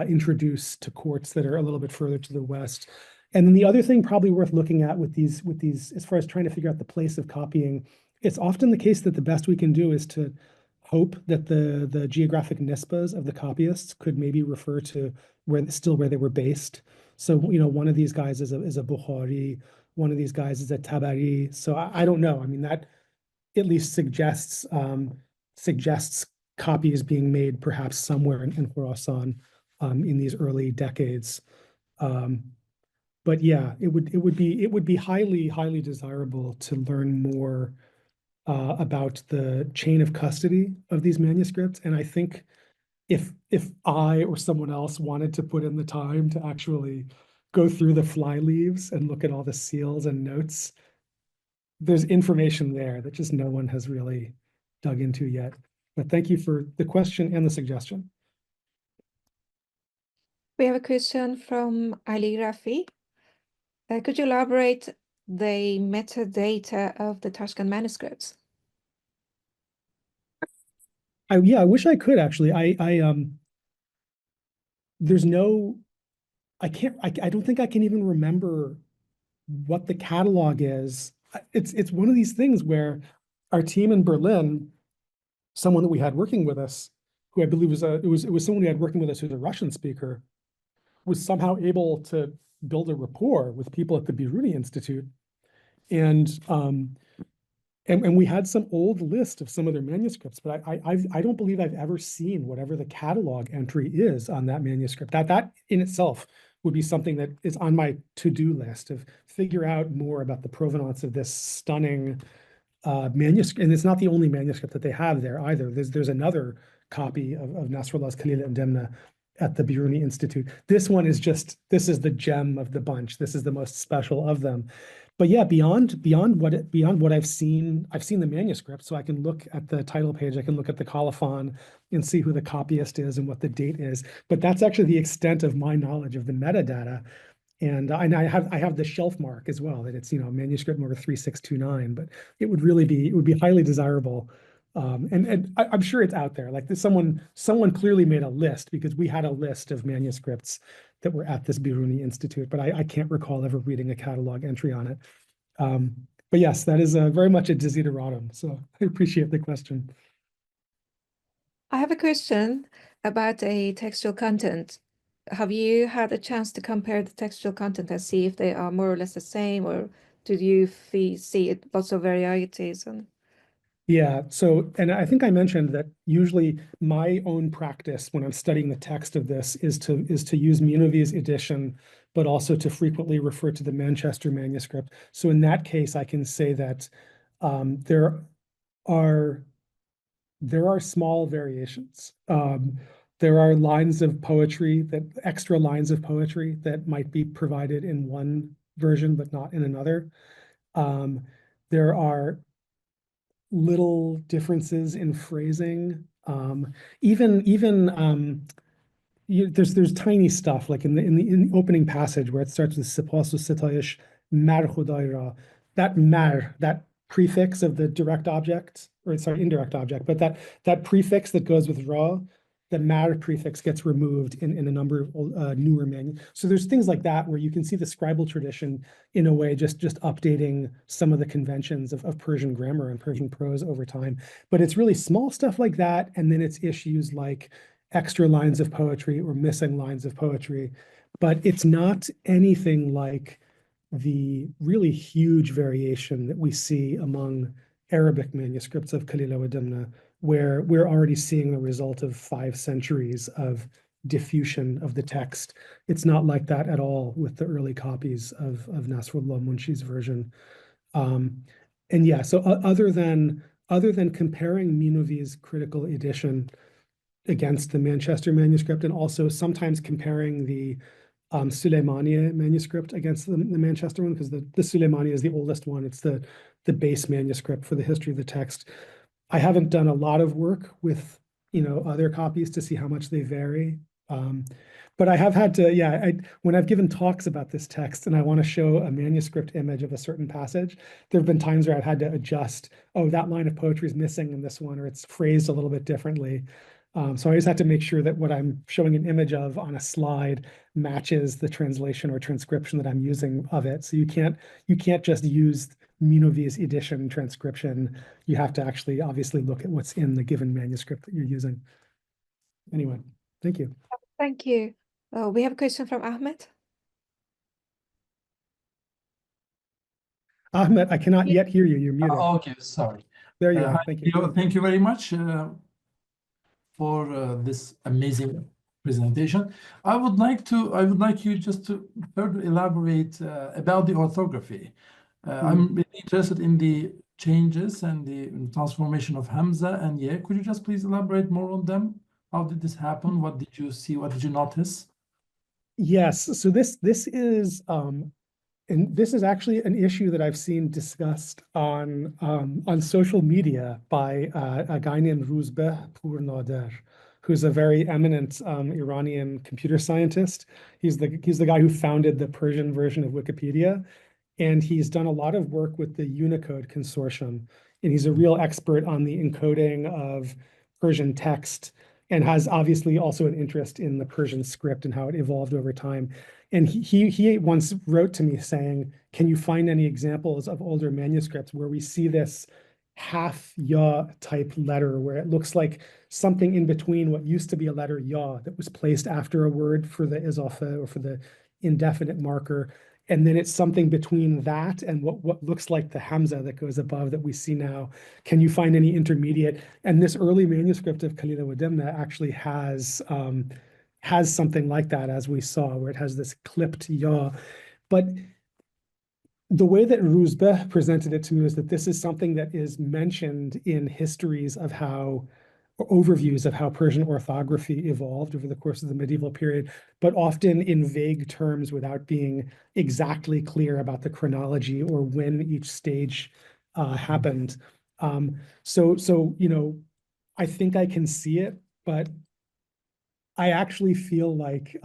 introduce to courts that are a little bit further to the west. And then the other thing probably worth looking at with these, as far as trying to figure out the place of copying, it's often the case that the best we can do is to hope that the geographic nisbas of the copyists could maybe refer to where they were based. So, you know, one of these guys is a Bukhari, one of these guys is a Tabari. So I don't know. I mean, that at least suggests copies being made perhaps somewhere in Khurasan in these early decades. But yeah, it would be highly desirable to learn more about the chain of custody of these manuscripts. And I think if I or someone else wanted to put in the time to actually go through the fly leaves and look at all the seals and notes, there's information there that just no one has really dug into yet. But thank you for the question and the suggestion.
We have a question from Ali Rafi. Could you elaborate the metadata of the Tashkent manuscripts?
Yeah, I wish I could actually. There's no, I don't think I can even remember what the catalog is. It's one of these things where our team in Berlin, someone that we had working with us, who I believe it was someone we had working with us who's a Russian speaker, was somehow able to build a rapport with people at the Biruni Institute. And we had some old list of some of their manuscripts, but I don't believe I've ever seen whatever the catalog entry is on that manuscript. That in itself would be something that is on my to-do list, of figure out more about the provenance of this stunning manuscript. And it's not the only manuscript that they have there either. There's another copy of Naṣrallāh's Kalīla and Dimna at the Biruni Institute. This one is this is the gem of the bunch. This is the most special of them. But yeah, beyond what I've seen the manuscript, so I can look at the title page, I can look at the colophon and see who the copyist is and what the date is. But that's actually the extent of my knowledge of the metadata. And I have the shelf mark as well, that it's, you know, manuscript number 3629. But it would be highly desirable. And I'm sure it's out there. Like someone clearly made a list, because we had a list of manuscripts that were at this Biruni Institute, but I can't recall ever reading a catalog entry on it. But yes, that is very much a desideratum. So I appreciate the question.
I have a question about a textual content. Have you had a chance to compare the textual content and see if they are more or less the same, or did you see lots of varieties?
Yeah, so, and I think I mentioned that usually my own practice when I'm studying the text of this is to use Munivi's edition, but also to frequently refer to the Manchester manuscript. So in that case, I can say that there are small variations. There are lines of poetry, extra lines of poetry that might be provided in one version, but not in another. There are little differences in phrasing. There's tiny stuff, like in the opening passage where it starts with Sipasu Sitayish Mar Khudaira. That prefix of the direct object, or sorry, indirect object, but that prefix that goes with Ra, the Mar prefix gets removed in a number of newer manuscripts. So there's things like that where you can see the scribal tradition in a way just updating some of the conventions of Persian grammar and Persian prose over time. But it's really small stuff like that, and then it's issues like extra lines of poetry or missing lines of poetry. But it's not anything like the really huge variation that we see among Arabic manuscripts of Kalila and Dimna, where we're already seeing the result of 5 centuries of diffusion of the text. It's not like that at all with the early copies of Naṣrallāh Munshī's version. And yeah, so other than comparing Munivi's critical edition against the Manchester manuscript, and also sometimes comparing the Suleymaniye manuscript against the Manchester one, because the Suleymaniye is the oldest one. It's the base manuscript for the history of the text. I haven't done a lot of work with, other copies to see how much they vary. But I have had to, yeah, when I've given talks about this text and I want to show a manuscript image of a certain passage, there have been times where I've had to adjust, oh, that line of poetry is missing in this one, or it's phrased a little bit differently. So I just have to make sure that what I'm showing an image of on a slide matches the translation or transcription that I'm using of it. So you can't just use Minovi's edition transcription. You have to actually obviously look at what's in the given manuscript that you're using. Anyway, thank you.
Thank you. We have a question from Ahmed.
Ahmed, I cannot yet hear you. You're muted.
Okay, sorry.
There you are.
Hi,
Thank you.
Theo. Thank you very much for this amazing presentation. I would like you just to further elaborate about the orthography. I'm really interested in the changes and the transformation of Hamza and Ye. Could you just please elaborate more on them? How did this happen? What did you see? What did you notice?
Yes, so this is and this is actually an issue that I've seen discussed on social media by a guy named Rouzbeh Pournader, who's a very eminent Iranian computer scientist. He's the guy who founded the Persian version of Wikipedia, and he's done a lot of work with the Unicode Consortium, and he's a real expert on the encoding of Persian text, and has obviously also an interest in the Persian script and how it evolved over time. And he once wrote to me saying, can you find any examples of older manuscripts where we see this half ya type letter, where it looks like something in between what used to be a letter ya that was placed after a word for the izafa or for the indefinite marker, and then it's something between that and what looks like the hamza that goes above that we see now. Can you find any intermediate? And this early manuscript of Kalīla and Dimna actually has something like that, as we saw, where it has this clipped ya. But the way that Rouzbeh presented it to me was that this is something that is mentioned in histories of how, or overviews of how Persian orthography evolved over the course of the medieval period, but often in vague terms without being exactly clear about the chronology or when each stage happened. So you know, I think I can see it, but I actually feel like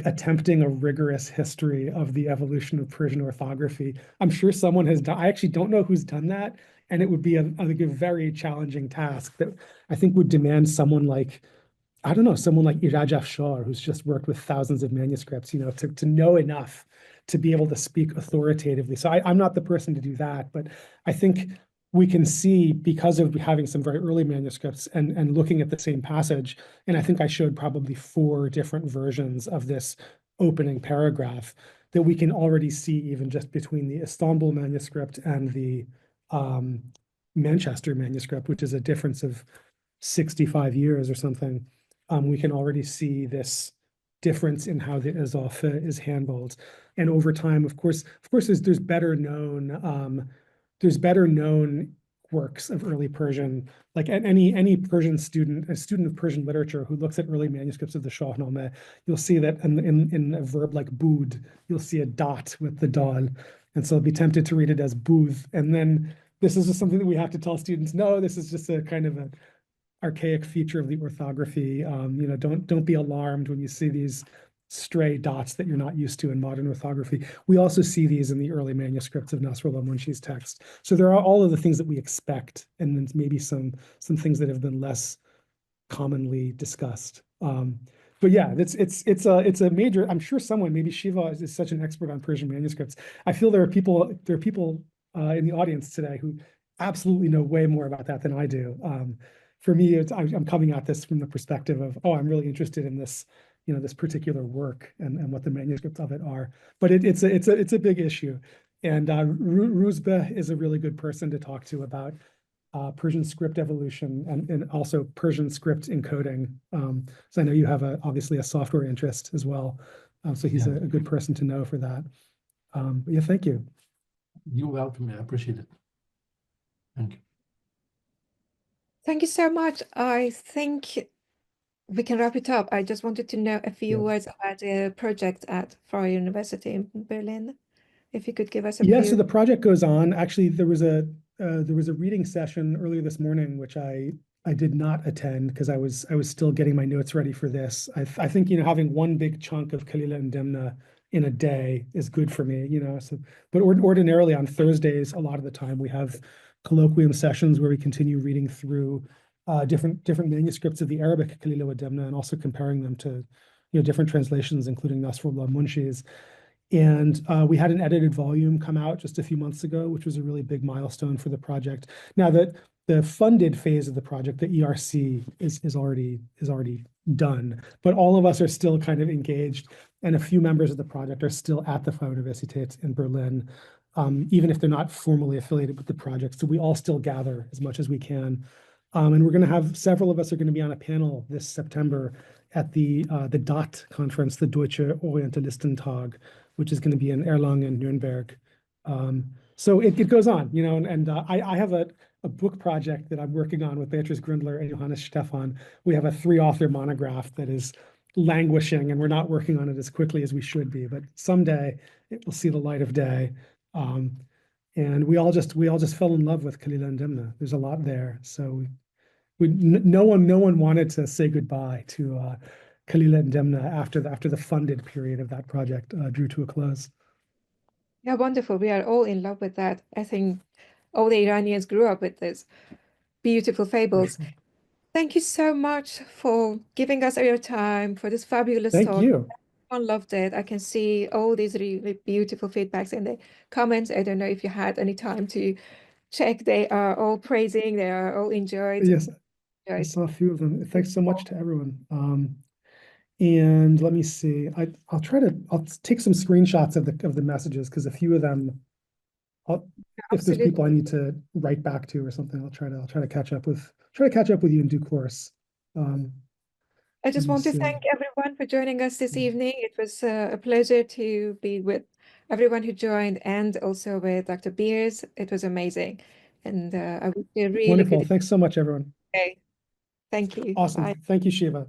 attempting a rigorous history of the evolution of Persian orthography. I'm sure someone has done, I actually don't know who's done that. And it would be, I think, a very challenging task that I think would demand someone like, I don't know, someone like Iraj Afshar, who's just worked with thousands of manuscripts, you know, to know enough to be able to speak authoritatively. So I'm not the person to do that, but I think we can see, because of having some very early manuscripts and looking at the same passage, and I think I showed probably 4 different versions of this opening paragraph, that we can already see, even just between the Istanbul manuscript and the Manchester manuscript, which is a difference of 65 years or something, we can already see this difference in how the izafa is handled. And over time, of course, there's better known works of early Persian, like any Persian student, a student of Persian literature who looks at early manuscripts of the Shahnameh, you'll see that in a verb like bud, you'll see a dot with the dal. And so I'll be tempted to read it as booth. And then this is just something that we have to tell students, no, this is just a kind of an archaic feature of the orthography. You know, don't be alarmed when you see these stray dots that you're not used to in modern orthography. We also see these in the early manuscripts of Naṣrallāh Munshī's text. So there are all of the things that we expect, and then maybe some things that have been less commonly discussed. But yeah, it's a major. I'm sure someone, maybe Shiva is such an expert on Persian manuscripts. I feel there are people in the audience today who absolutely know way more about that than I do. For me, I'm coming at this from the perspective of, oh, I'm really interested in this, you know, this particular work and what the manuscripts of it are. But it's a big issue, and Rouzbeh is a really good person to talk to about Persian script evolution and also Persian script encoding. So I know you have obviously a software interest as well. So he's a good person to know for that. But yeah, thank you.
You're welcome. I appreciate it. Thank you.
Thank you so much. I think we can wrap it up. I just wanted to know a few words about the project at Freie University in Berlin. If you could give us a few.
So the project goes on. Actually, there was a reading session earlier this morning, which I I did not attend because I was still getting my notes ready for this. I think, you know, having one big chunk of Kalila and Dimna in a day is good for me, you know. So, but ordinarily on Thursdays, a lot of the time we have colloquium sessions where we continue reading through different manuscripts of the Arabic Kalila wa Dimna and also comparing them to, you know, different translations, including Naṣrallāh Munshī's. And we had an edited volume come out just a few months ago, which was a really big milestone for the project. Now that the funded phase of the project, the ERC, is already done, but all of us are still kind of engaged, and a few members of the project are still at the Freie Universität in Berlin, even if they're not formally affiliated with the project. So we all still gather as much as we can. And we're going to have several of us are going to be on a panel this September at the DOT conference, the Deutsche Orientalistentag, which is going to be in Erlangen, Nuremberg. So it goes on, you know, and I have a book project that I'm working on with Beatrice Grindler and Johannes Stephan. We have a 3-author monograph that is languishing, and we're not working on it as quickly as we should be, but someday it will see the light of day. And we all just fell in love with Kalila and Dimna. There's a lot there. So no one wanted to say goodbye to Kalila and Dimna after the funded period of that project drew to a close.
Yeah, wonderful. We are all in love with that. I think all the Iranians grew up with this beautiful fables.
Sure.
Thank you so much for giving us your time for this fabulous
Thank
talk.
you.
Everyone loved it. I can see all these really beautiful feedbacks in the comments. I don't know if you had any time to check. They are all praising. They are all enjoyed.
Yes, I saw a few of them. Thanks so much to everyone. And let me see. I'll take some screenshots of the messages, because a few of them, if there's people I need to write back to or something, I'll try to catch up with you in due course.
I just want to
see.
thank everyone for joining us this evening. It was a pleasure to be with everyone who joined, and also with Dr. Beers. It was amazing. And I wish you a really
Wonderful.
good
Thanks so much, everyone.
day. Thank you.
Awesome.
Bye.
Thank you, Shiva.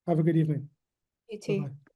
Have a good evening.
You too.
Bye-bye.